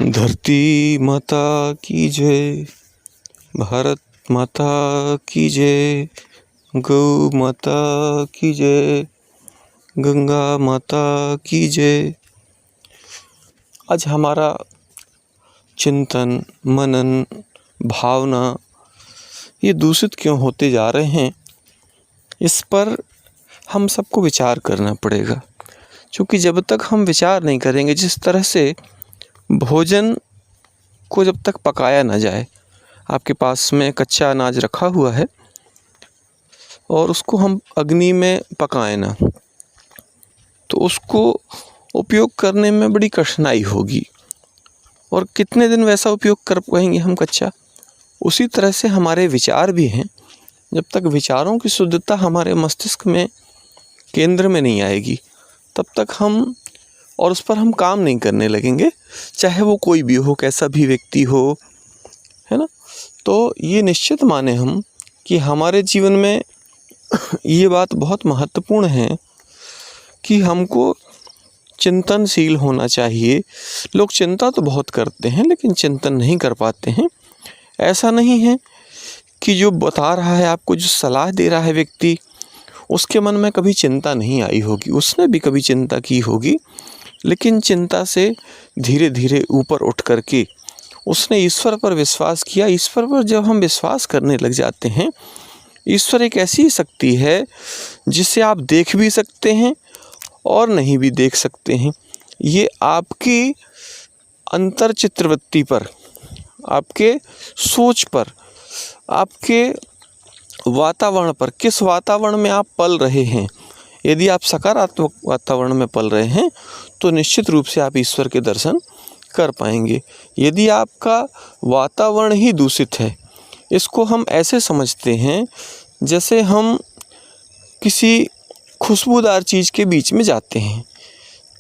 धरती माता की जय, भारत माता की जय, गौ माता की जय, गंगा माता की जय। आज हमारा चिंतन, मनन, भावना ये दूषित क्यों होते जा रहे हैं, इस पर हम सबको विचार करना पड़ेगा। क्योंकि जब तक हम विचार नहीं करेंगे, जिस तरह से भोजन को जब तक पकाया ना जाए, आपके पास में कच्चा अनाज रखा हुआ है और उसको हम अग्नि में पकाएं ना, तो उसको उपयोग करने में बड़ी कठिनाई होगी और कितने दिन वैसा उपयोग कर पाएंगे हम कच्चा। उसी तरह से हमारे विचार भी हैं। जब तक विचारों की शुद्धता हमारे मस्तिष्क में केंद्र में नहीं आएगी, तब तक हम और उस पर हम काम नहीं करने लगेंगे, चाहे वो कोई भी हो, कैसा भी व्यक्ति हो, है ना। तो ये निश्चित माने हम कि हमारे जीवन में ये बात बहुत महत्वपूर्ण है कि हमको चिंतनशील होना चाहिए। लोग चिंता तो बहुत करते हैं लेकिन चिंतन नहीं कर पाते हैं। ऐसा नहीं है कि जो बता रहा है आपको, जो सलाह दे रहा है व्यक्ति, उसके मन में कभी चिंता नहीं आई होगी, उसने भी कभी चिंता की होगी, लेकिन चिंता से धीरे धीरे ऊपर उठ करके उसने ईश्वर पर विश्वास किया। ईश्वर पर जब हम विश्वास करने लग जाते हैं, ईश्वर एक ऐसी शक्ति है जिसे आप देख भी सकते हैं और नहीं भी देख सकते हैं। ये आपकी अंतर चित्रवृत्ति पर, आपके सोच पर, आपके वातावरण पर, किस वातावरण में आप पल रहे हैं। यदि आप सकारात्मक वातावरण में पल रहे हैं तो निश्चित रूप से आप ईश्वर के दर्शन कर पाएंगे। यदि आपका वातावरण ही दूषित है, इसको हम ऐसे समझते हैं जैसे हम किसी खुशबूदार चीज़ के बीच में जाते हैं,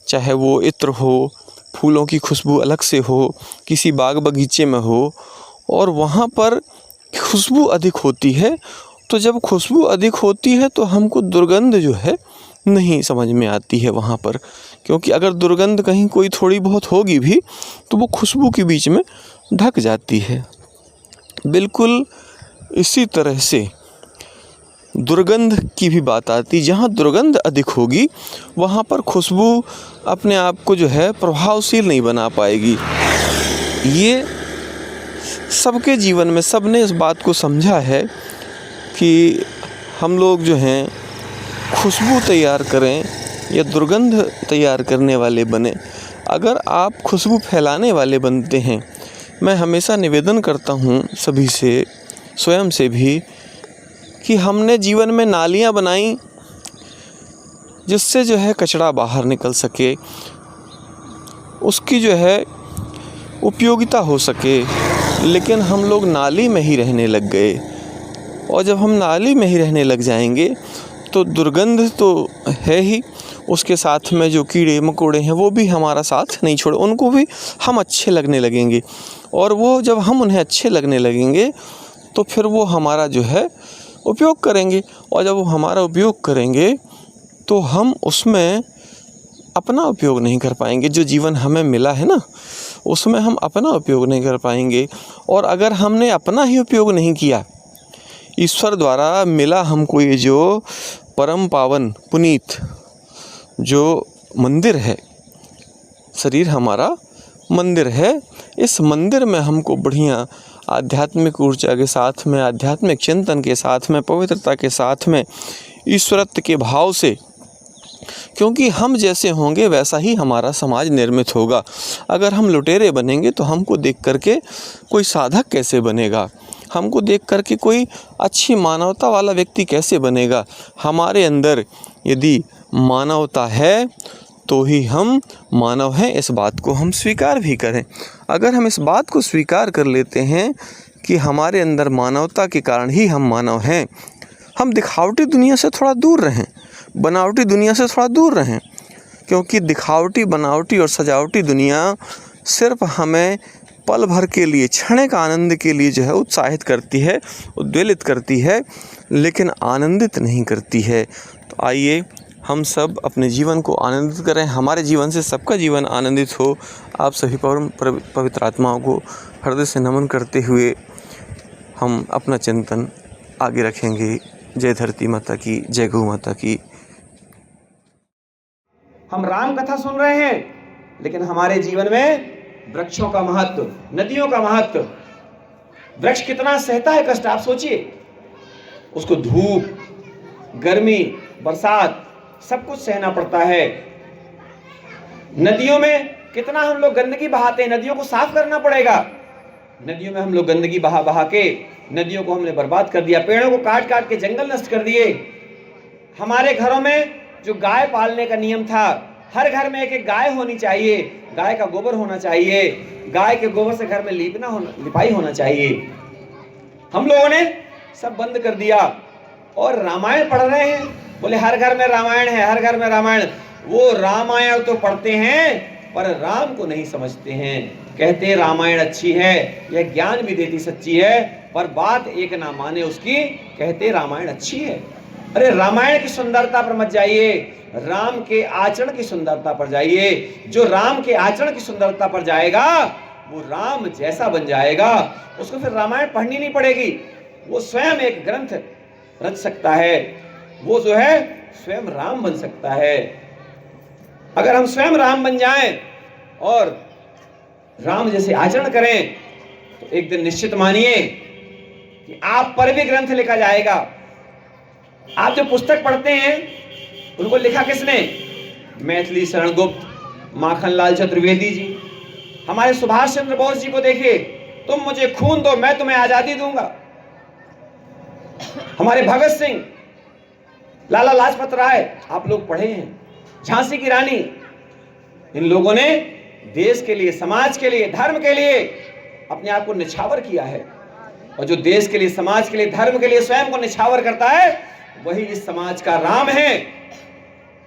चाहे वो इत्र हो, फूलों की खुशबू अलग से हो, किसी बाग बगीचे में हो, और वहाँ पर खुशबू अधिक होती है। तो जब खुशबू अधिक होती है तो हमको दुर्गंध जो है नहीं समझ में आती है वहाँ पर, क्योंकि अगर दुर्गंध कहीं कोई थोड़ी बहुत होगी भी तो वो खुशबू के बीच में ढक जाती है। बिल्कुल इसी तरह से दुर्गंध की भी बात आती। जहाँ दुर्गंध अधिक होगी वहाँ पर खुशबू अपने आप को जो है प्रभावशील नहीं बना पाएगी। ये सबके जीवन में सबने इस बात को समझा है कि हम लोग जो हैं खुशबू तैयार करें या दुर्गंध तैयार करने वाले बने। अगर आप खुशबू फैलाने वाले बनते हैं, मैं हमेशा निवेदन करता हूँ सभी से, स्वयं से भी, कि हमने जीवन में नालियाँ बनाई जिससे जो है कचरा बाहर निकल सके, उसकी जो है उपयोगिता हो सके, लेकिन हम लोग नाली में ही रहने लग गए। और जब हम नाली में ही रहने लग जाएंगे तो दुर्गंध तो है ही, उसके साथ में जो कीड़े मकोड़े हैं वो भी हमारा साथ नहीं छोड़े, उनको भी हम अच्छे लगने लगेंगे। और वो जब हम उन्हें अच्छे लगने लगेंगे तो फिर वो हमारा जो है उपयोग करेंगे, और जब वो हमारा उपयोग करेंगे तो हम उसमें अपना उपयोग नहीं कर पाएंगे। जो जीवन हमें मिला है ना, उसमें हम अपना उपयोग नहीं कर पाएंगे। और अगर हमने अपना ही उपयोग नहीं किया, ईश्वर द्वारा मिला हमको ये जो परम पावन पुनीत जो मंदिर है, शरीर हमारा मंदिर है, इस मंदिर में हमको बढ़िया आध्यात्मिक ऊर्जा के साथ में, आध्यात्मिक चिंतन के साथ में, पवित्रता के साथ में, ईश्वरत्व के भाव से, क्योंकि हम जैसे होंगे वैसा ही हमारा समाज निर्मित होगा। अगर हम लुटेरे बनेंगे तो हमको देख करके कोई साधक कैसे बनेगा, हमको देख करके कोई अच्छी मानवता वाला व्यक्ति कैसे बनेगा। हमारे अंदर यदि मानवता है तो ही हम मानव हैं, इस बात को हम स्वीकार भी करें। अगर हम इस बात को स्वीकार कर लेते हैं कि हमारे अंदर मानवता के कारण ही हम मानव हैं, हम दिखावटी दुनिया से थोड़ा दूर रहें, बनावटी दुनिया से थोड़ा दूर रहें, क्योंकि दिखावटी, बनावटी और सजावटी दुनिया सिर्फ हमें पल भर के लिए, क्षणिक आनंद के लिए जो है उत्साहित करती है, उद्वेलित करती है, लेकिन आनंदित नहीं करती है। तो आइए हम सब अपने जीवन को आनंदित करें, हमारे जीवन से सबका जीवन आनंदित हो। आप सभी परम पवित्र आत्माओं को हृदय से नमन करते हुए हम अपना चिंतन आगे रखेंगे। जय धरती माता की, जय गौ माता की। हम राम कथा सुन रहे हैं, लेकिन हमारे जीवन में वृक्षों का महत्व, नदियों का महत्व। वृक्ष कितना सहता है कष्ट, आप सोचिए। उसको धूप, गर्मी, बरसात सब कुछ सहना पड़ता है। नदियों में कितना हम लोग गंदगी बहाते हैं, नदियों को साफ करना पड़ेगा। नदियों में हम लोग गंदगी बहा बहा के नदियों को हमने बर्बाद कर दिया, पेड़ों को काट काट के जंगल नष्ट कर दिए। हमारे घरों में जो गाय पालने का नियम था, हर घर में एक एक गाय होनी चाहिए, गाय का गोबर होना चाहिए, गाय के गोबर से घर में लिपाई होना चाहिए। हम लोगों ने सब बंद कर दिया और रामायण पढ़ रहे हैं। बोले हर घर में रामायण है, हर घर में रामायण। वो रामायण तो पढ़ते हैं पर राम को नहीं समझते हैं। कहते हैं रामायण अच्छी है, यह ज्ञान भी देती सच्ची है, पर बात एक ना माने उसकी, कहते रामायण अच्छी है। अरे रामायण की सुंदरता पर मत जाइए, राम के आचरण की सुंदरता पर जाइए। जो राम के आचरण की सुंदरता पर जाएगा वो राम जैसा बन जाएगा। उसको फिर रामायण पढ़नी नहीं पड़ेगी, वो स्वयं एक ग्रंथ रच सकता है। वो जो है स्वयं राम बन सकता है। अगर हम स्वयं राम बन जाएं और राम जैसे आचरण करें तो एक दिन निश्चित मानिए कि आप पर भी ग्रंथ लिखा जाएगा। आप जो पुस्तक पढ़ते हैं उनको लिखा किसने? मैथिली शरण गुप्त, माखनलाल चतुर्वेदी जी। हमारे सुभाष चंद्र बोस जी को देखिए, तुम मुझे खून दो मैं तुम्हें आजादी दूंगा। हमारे भगत सिंह, लाला लाजपत राय, आप लोग पढ़े हैं, झांसी की रानी। इन लोगों ने देश के लिए, समाज के लिए, धर्म के लिए अपने आप को निछावर किया है। और जो देश के लिए, समाज के लिए, धर्म के लिए स्वयं को निछावर करता है, वही इस समाज का राम है,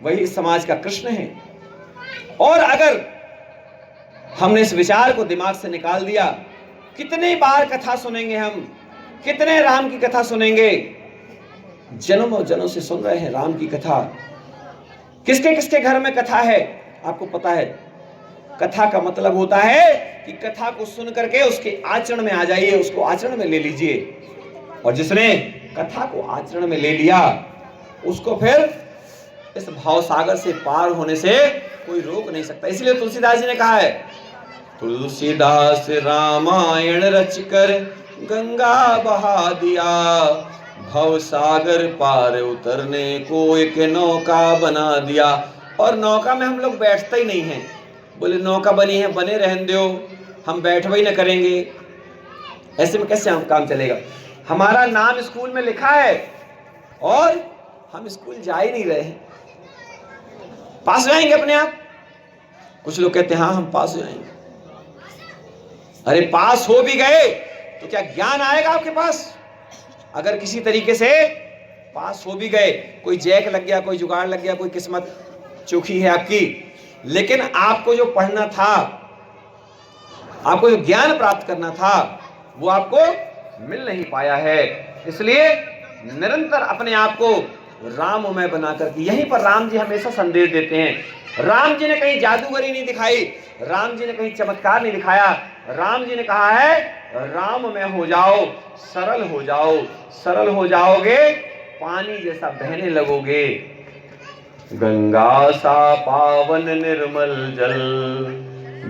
वही इस समाज का कृष्ण है। और अगर हमने इस विचार को दिमाग से निकाल दिया, कितनी बार कथा सुनेंगे हम, कितने राम की कथा सुनेंगे। जन्मों जन्मों से सुन रहे हैं राम की कथा। किसके किसके घर में कथा है आपको पता है? कथा का मतलब होता है कि कथा को सुन करके उसके आचरण में आ जाइए, उसको आचरण में ले लीजिए। और जिसने कथा को आचरण में ले लिया उसको फिर इस भाव सागर से पार होने से कोई रोक नहीं सकता। इसलिए तुलसीदास जी ने कहा है, तुलसीदास रामायण रचकर गंगा बहा दिया, भव सागर पार उतरने को एक नौका बना दिया। और नौका में हम लोग बैठते ही नहीं हैं। बोले नौका बनी है, बने रहने दो, हम बैठवा ही ना करेंगे। ऐसे में कैसे हम काम चलेगा? हमारा नाम स्कूल में लिखा है और हम स्कूल जा ही नहीं रहे हैं। पास हो जाएंगे अपने आप? कुछ लोग कहते हैं हाँ हम पास हो जाएंगे। अरे पास हो भी गए तो क्या ज्ञान आएगा आपके पास? अगर किसी तरीके से पास हो भी गए, कोई जैक लग गया, कोई जुगाड़ लग गया, कोई किस्मत चूकी है आपकी, लेकिन आपको जो पढ़ना था, आपको जो ज्ञान प्राप्त करना था, वो आपको मिल नहीं पाया है। इसलिए निरंतर अपने आप को राममय बना करके, यहीं पर राम जी हमेशा संदेश देते हैं। राम जी ने कहीं जादूगरी नहीं दिखाई, राम जी ने कहीं चमत्कार नहीं दिखाया। राम जी ने कहा है राममय हो जाओ, सरल हो जाओ। सरल हो जाओगे, पानी जैसा बहने लगोगे। गंगा सा पावन निर्मल जल,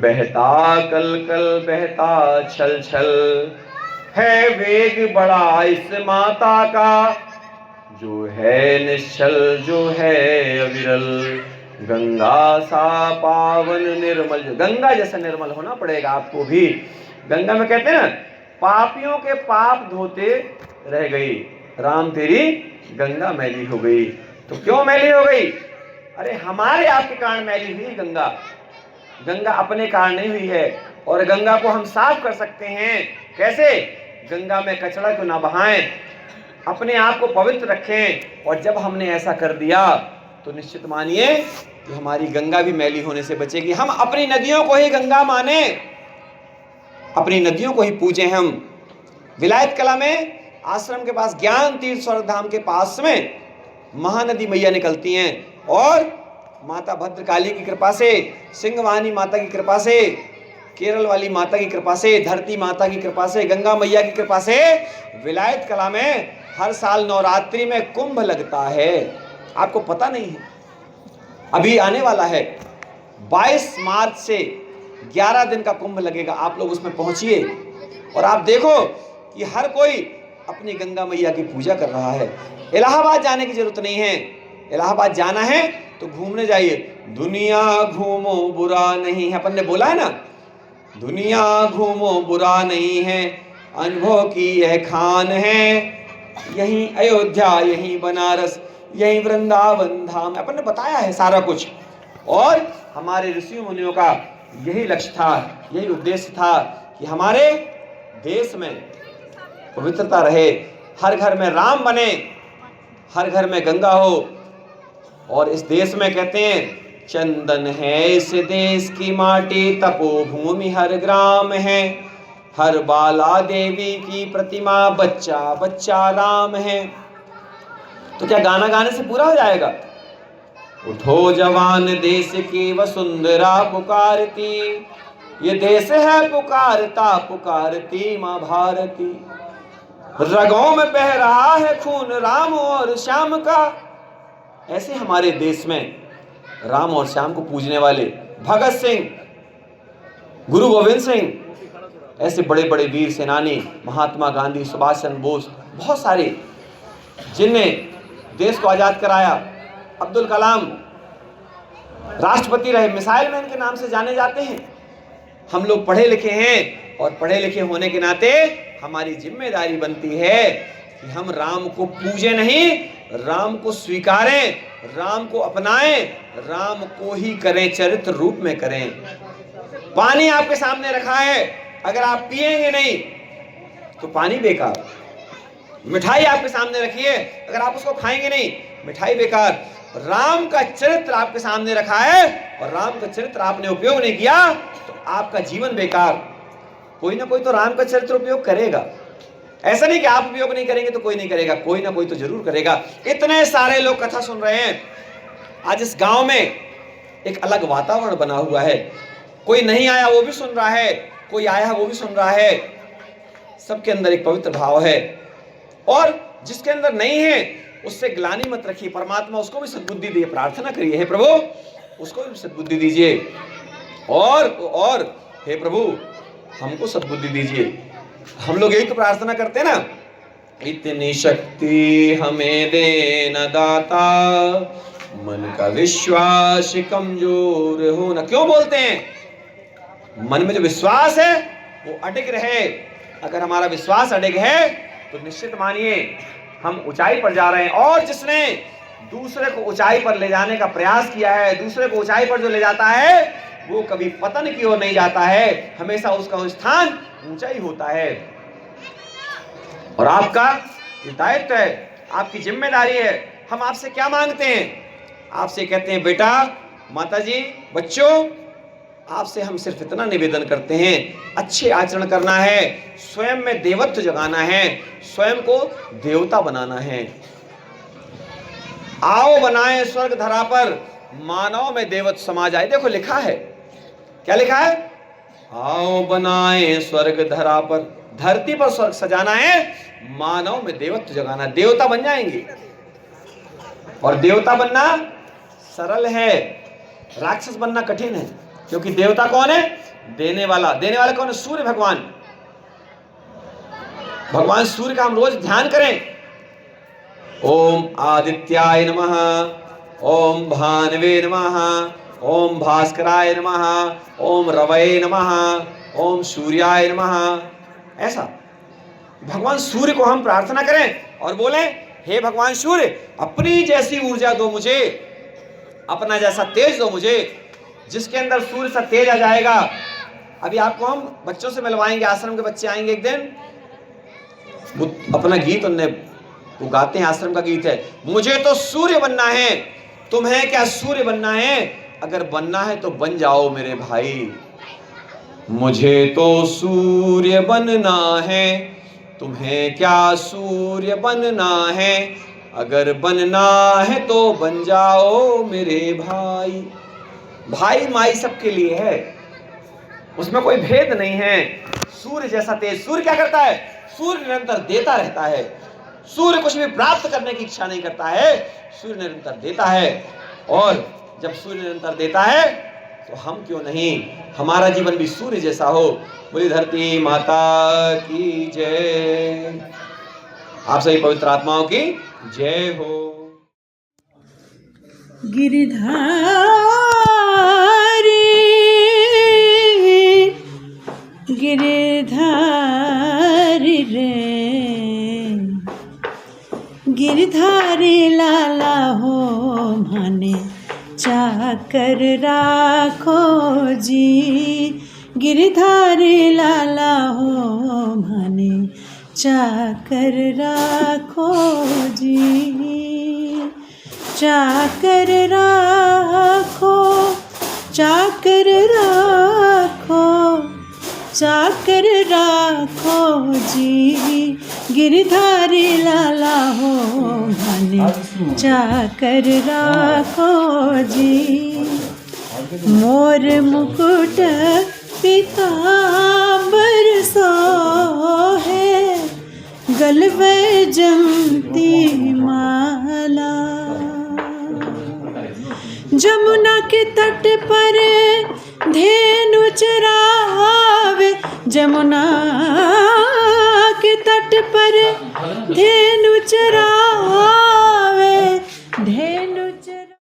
बहता कल कल बहता छल छल, है वेग बड़ा इस माता का, जो है निश्चल जो है अविरल। गंगा सा पावन निर्मल, गंगा जैसा निर्मल होना पड़ेगा आपको भी। गंगा में कहते हैं ना, पापियों के पाप धोते रह गई, राम तेरी गंगा मैली हो गई। तो क्यों मैली हो गई? अरे हमारे आपके कारण मैली हुई गंगा। गंगा अपने कारण नहीं हुई है। और गंगा को हम साफ कर सकते हैं कैसे? गंगा में कचरा क्यों ना बहाएं, अपने आप को पवित्र रखें। और जब हमने ऐसा कर दिया तो निश्चित मानिए कि हमारी गंगा भी मैली होने से बचेगी। हम अपनी नदियों को ही गंगा माने, अपनी नदियों को ही पूजें। हम विलायत कला में आश्रम के पास ज्ञान तीर्थ स्वर्ग धाम के पास में महानदी मैया निकलती हैं। और माता भद्रकाली की कृपा से, सिंहवाहिनी माता की कृपा से, केरल वाली माता की कृपा से, धरती माता की कृपा से, गंगा मैया की कृपा से विलायत कला में हर साल नवरात्रि में कुंभ लगता है। आपको पता नहीं है, अभी आने वाला है 22 मार्च से 11 दिन का कुंभ लगेगा। आप लोग उसमें पहुंचिए और आप देखो कि हर कोई अपनी गंगा मैया की पूजा कर रहा है। इलाहाबाद जाने की जरूरत नहीं है, इलाहाबाद जाना है तो घूमने जाइए। दुनिया घूमो बुरा नहीं है, अपन ने बोला है ना, दुनिया घूमो बुरा नहीं है, अनुभव की यह खान है, यहीं अयोध्या, यहीं बनारस, यहीं वृंदावन धाम, अपन ने बताया है सारा कुछ। और हमारे ऋषि मुनियों का यही लक्ष्य था, यही उद्देश्य था कि हमारे देश में पवित्रता रहे, हर घर में राम बने, हर घर में गंगा हो। और इस देश में कहते हैं चंदन है इस देश की माटी, तपोभूमि हर ग्राम है, हर बाला देवी की प्रतिमा, बच्चा बच्चा राम है। तो क्या गाना गाने से पूरा हो जाएगा? उठो जवान देश की वसुंधरा पुकारती, ये देश है पुकारता पुकारती माँ भारती, रगों में बह रहा है खून राम और श्याम का। ऐसे हमारे देश में राम और श्याम को पूजने वाले भगत सिंह, गुरु गोविंद सिंह, ऐसे बड़े बड़े वीर सेनानी, महात्मा गांधी, सुभाष चंद्र बोस, बहुत सारे जिनने देश को आजाद कराया, अब्दुल कलाम राष्ट्रपति रहे, मिसाइल मैन के नाम से जाने जाते हैं। हम लोग पढ़े लिखे हैं और पढ़े लिखे होने के नाते हमारी जिम्मेदारी बनती है कि हम राम को पूजें नहीं, राम को स्वीकारें, राम को अपनाएं, राम को ही करें, चरित्र रूप में करें। पानी आपके सामने रखा है, अगर आप पिएंगे नहीं तो पानी बेकार। मिठाई आपके सामने रखी है, अगर आप उसको खाएंगे नहीं, मिठाई बेकार। राम का चरित्र आपके सामने रखा है और राम का चरित्र आपने उपयोग नहीं किया तो आपका जीवन बेकार। कोई ना कोई तो राम का चरित्र उपयोग करेगा, ऐसा नहीं कि आप उपयोग नहीं करेंगे तो कोई नहीं करेगा, कोई ना कोई तो जरूर करेगा। इतने सारे लोग कथा सुन रहे हैं। आज इस गांव में एक अलग वातावरण बना हुआ है, कोई नहीं आया वो भी सुन रहा है, कोई आया वो भी सुन रहा है। सबके अंदर एक पवित्र भाव है और जिसके अंदर नहीं है उससे ग्लानि मत रखिए, परमात्मा उसको भी सद्बुद्धि दिए। प्रार्थना करिए, हे प्रभु उसको भी सद्बुद्धि दीजिए और हे प्रभु हमको सद्बुद्धि दीजिए। हम लोग यही तो प्रार्थना करते हैं ना, इतनी शक्ति हमें देना दाता, मन का विश्वास कमजोर हो ना। क्यों बोलते हैं? मन में जो विश्वास है वो अडिग रहे। अगर हमारा विश्वास अडिग है तो निश्चित मानिए हम ऊंचाई पर जा रहे हैं। और जिसने दूसरे को ऊंचाई पर ले जाने का प्रयास किया है, दूसरे को ऊंचाई पर जो ले जाता है वो कभी पतन की ओर नहीं जाता है, हमेशा उसका स्थान ऊंचा ही होता है। और आपका ये दायित्व है, आपकी जिम्मेदारी है। हम आपसे क्या मांगते हैं? आपसे कहते हैं बेटा, माताजी, बच्चों, आपसे हम सिर्फ इतना निवेदन करते हैं, अच्छे आचरण करना है, स्वयं में देवत्व जगाना है, स्वयं को देवता बनाना है। आओ बनाए स्वर्ग धरा पर, मानव में देवत्व समा जाए। देखो लिखा है, क्या लिखा है? आओ बनाए स्वर्ग धरा पर, धरती पर स्वर्ग सजाना है, मानव में देवत्व जगाना, देवता बन जाएंगे। और देवता बनना सरल है, राक्षस बनना कठिन है। क्योंकि देवता कौन है? देने वाला। देने वाला कौन है? सूर्य भगवान। भगवान सूर्य का हम रोज ध्यान करें। ओम आदित्याय नमः, ओम भानवे नमः, ओम भास्कराय नमः, ओम रवये नमः, ओम सूर्याय नमः। ऐसा भगवान सूर्य को हम प्रार्थना करें और बोलें, हे भगवान सूर्य, अपनी जैसी ऊर्जा दो मुझे, अपना जैसा तेज दो मुझे, जिसके अंदर सूर्य सा तेज आ जाएगा। अभी आपको हम बच्चों से मिलवाएंगे, आश्रम के बच्चे आएंगे एक दिन, वो अपना गीत उनने वो गाते हैं, आश्रम का गीत है, मुझे तो सूर्य बनना है, तुम्हें क्या सूर्य बनना है? अगर बनना है तो बन जाओ मेरे भाई। मुझे तो सूर्य बनना है, तुम्हें क्या सूर्य बनना है? अगर बनना है तो बन जाओ मेरे भाई। भाई माई सबके लिए है, उसमें कोई भेद नहीं है। सूर्य जैसा तेज, सूर्य क्या करता है? सूर्य निरंतर देता रहता है। सूर्य कुछ भी प्राप्त करने की इच्छा नहीं करता है, सूर्य निरंतर देता है। और जब सूर्य निरंतर देता है तो हम क्यों नहीं, हमारा जीवन भी सूर्य जैसा हो। बोली धरती माता की जय। आप सभी पवित्र आत्माओं की जय हो। गिरधारी रे, गिरधारी लाला हो माने चाकर राखो जी। गिरधारी लाला हो माने चाकर राखो जी। चाकर राखो, चाकर राखो, चाकर राखो जी। गिरधारी लाला हो माने चाकर राखो जी। मोर मुकुट पीतांबर सोहे, गलवे जमती माला। जमुना के तट पर धेनु चरावे, जमुना के तट पर धेनु चरावे, धेनु